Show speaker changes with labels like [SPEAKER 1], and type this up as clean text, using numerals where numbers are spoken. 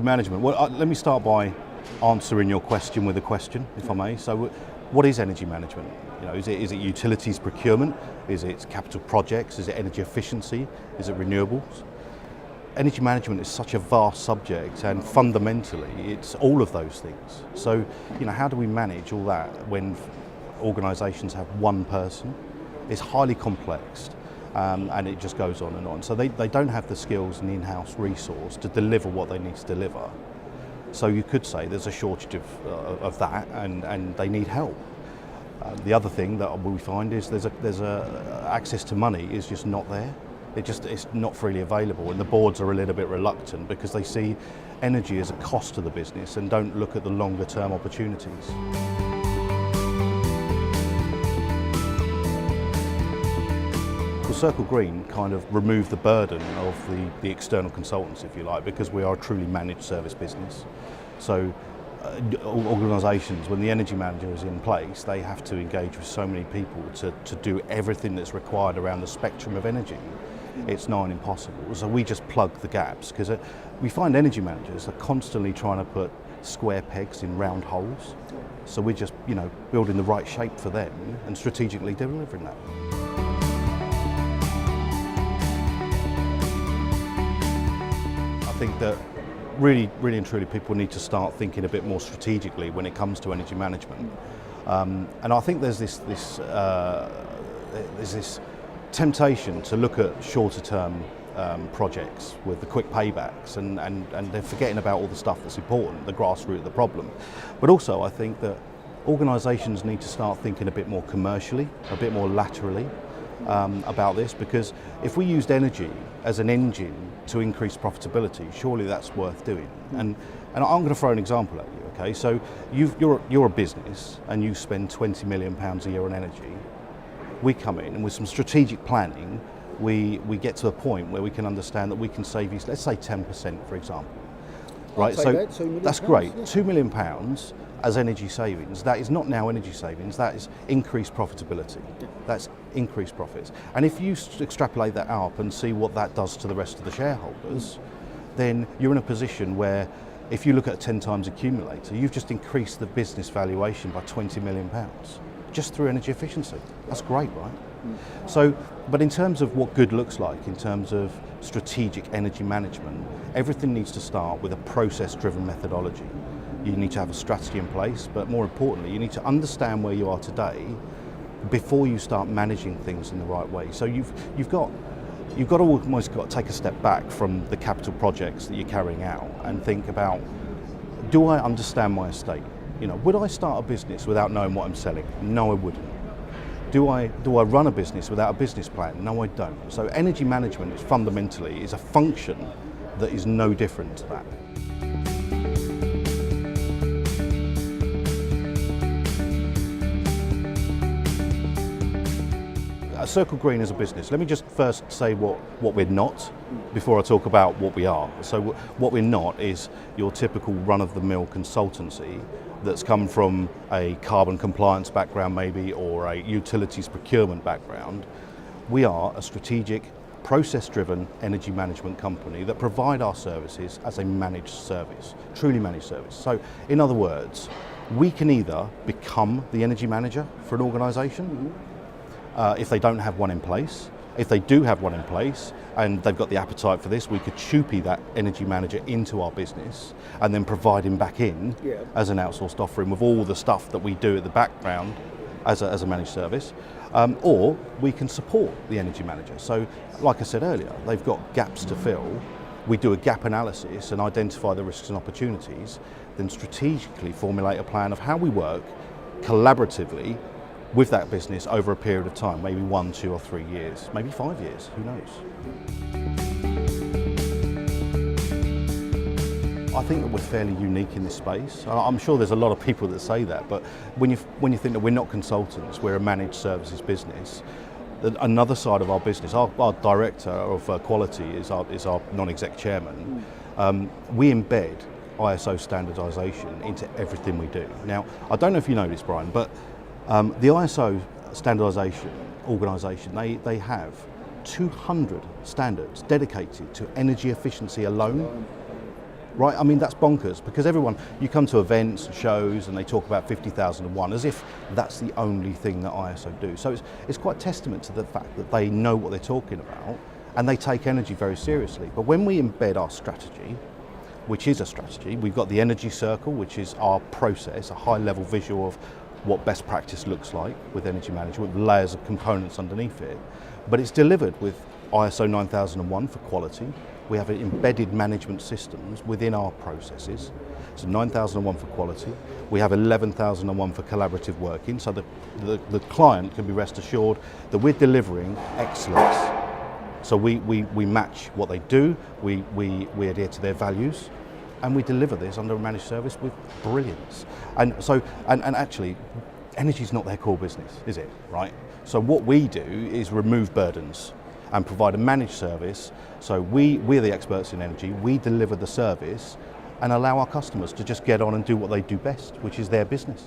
[SPEAKER 1] management. Well, let me start by answering your question with a question, if I may. So, what is energy management? You know, is it utilities procurement? Is it capital projects? Is it energy efficiency? Is it renewables? Energy management is such a vast subject, and fundamentally it's all of those things. So, you know, how do we manage all that when organisations have one person? It's highly complex, and it just goes on and on. So they don't have the skills and the in-house resource to deliver what they need to deliver. So you could say there's a shortage of that, and they need help. The other thing that we find is there's access to money is just not there. It's not freely available, and the boards are a little bit reluctant because they see energy as a cost to the business and don't look at the longer term opportunities. Well, Circle Green kind of removed the burden of the external consultants, if you like, because we are a truly managed service business. So organisations, when the energy manager is in place, they have to engage with so many people to do everything that's required around the spectrum of energy. It's nigh on impossible. So we just plug the gaps, because we find energy managers are constantly trying to put square pegs in round holes. So we're just, you know, building the right shape for them and strategically delivering that. I think that really and truly people need to start thinking a bit more strategically when it comes to energy management. And I think there's this temptation to look at shorter term projects with the quick paybacks, and they're forgetting about all the stuff that's important, the grassroots of the problem. But also I think that organisations need to start thinking a bit more commercially, a bit more laterally about this, because if we used energy as an engine to increase profitability, surely that's worth doing. And I'm going to throw an example at you, okay? So you're a business and you spend £20 million a year on energy. We come in and with some strategic planning, we get to a point where we can understand that we can save you, let's say 10%, for example. Right, so that's great. Yeah. £2 million as energy savings. That is not now energy savings, that is increased profitability. Yeah. That's increased profits. And if you extrapolate that up and see what that does to the rest of the shareholders, then you're in a position where if you look at a 10 times accumulator, you've just increased the business valuation by £20 million. Just through energy efficiency. That's great, right? So, but in terms of what good looks like, in terms of strategic energy management, everything needs to start with a process-driven methodology. You need to have a strategy in place, but more importantly, you need to understand where you are today before you start managing things in the right way. So you've got to almost take a step back from the capital projects that you're carrying out and think about, do I understand my estate? You know, would I start a business without knowing what I'm selling? No, I wouldn't. Do I run a business without a business plan? No, I don't. So energy management is fundamentally a function that is no different to that. Circle Green is a business. Let me just first say what we're not before I talk about what we are. So what we're not is your typical run-of-the-mill consultancy that's come from a carbon compliance background maybe, or a utilities procurement background. We are a strategic, process-driven energy management company that provide our services as a managed service, truly managed service. So in other words, we can either become the energy manager for an organisation, if they don't have one in place. If they do have one in place and they've got the appetite for this, we could choopy that energy manager into our business and then provide him back in as an outsourced offering with all the stuff that we do at the background as a managed service. Or we can support the energy manager. So like I said earlier, they've got gaps to fill. We do a gap analysis and identify the risks and opportunities, then strategically formulate a plan of how we work collaboratively with that business over a period of time, maybe 1, 2 or 3 years, maybe 5 years, who knows? I think that we're fairly unique in this space. I'm sure there's a lot of people that say that, but when you think that we're not consultants, we're a managed services business, another side of our business, our director of quality is our non-exec chairman. We embed ISO standardisation into everything we do. Now, I don't know if you know this, Brian, but the ISO standardisation organisation, they have 200 standards dedicated to energy efficiency alone. right? I mean, that's bonkers, because you come to events, shows, and they talk about 50,001 as if that's the only thing that ISO do. So it's quite testament to the fact that they know what they're talking about, and they take energy very seriously. But when we embed our strategy, which is a strategy, we've got the energy circle, which is our process, a high-level visual of what best practice looks like with energy management, with layers of components underneath it. But it's delivered with ISO 9001 for quality. We have embedded management systems within our processes. So 9001 for quality. We have 11,001 for collaborative working, so the client can be rest assured that we're delivering excellence. So we match what they do, we adhere to their values, and we deliver this under a managed service with brilliance. And actually, energy is not their core business, is it, right? So what we do is remove burdens and provide a managed service. So we're the experts in energy, we deliver the service and allow our customers to just get on and do what they do best, which is their business.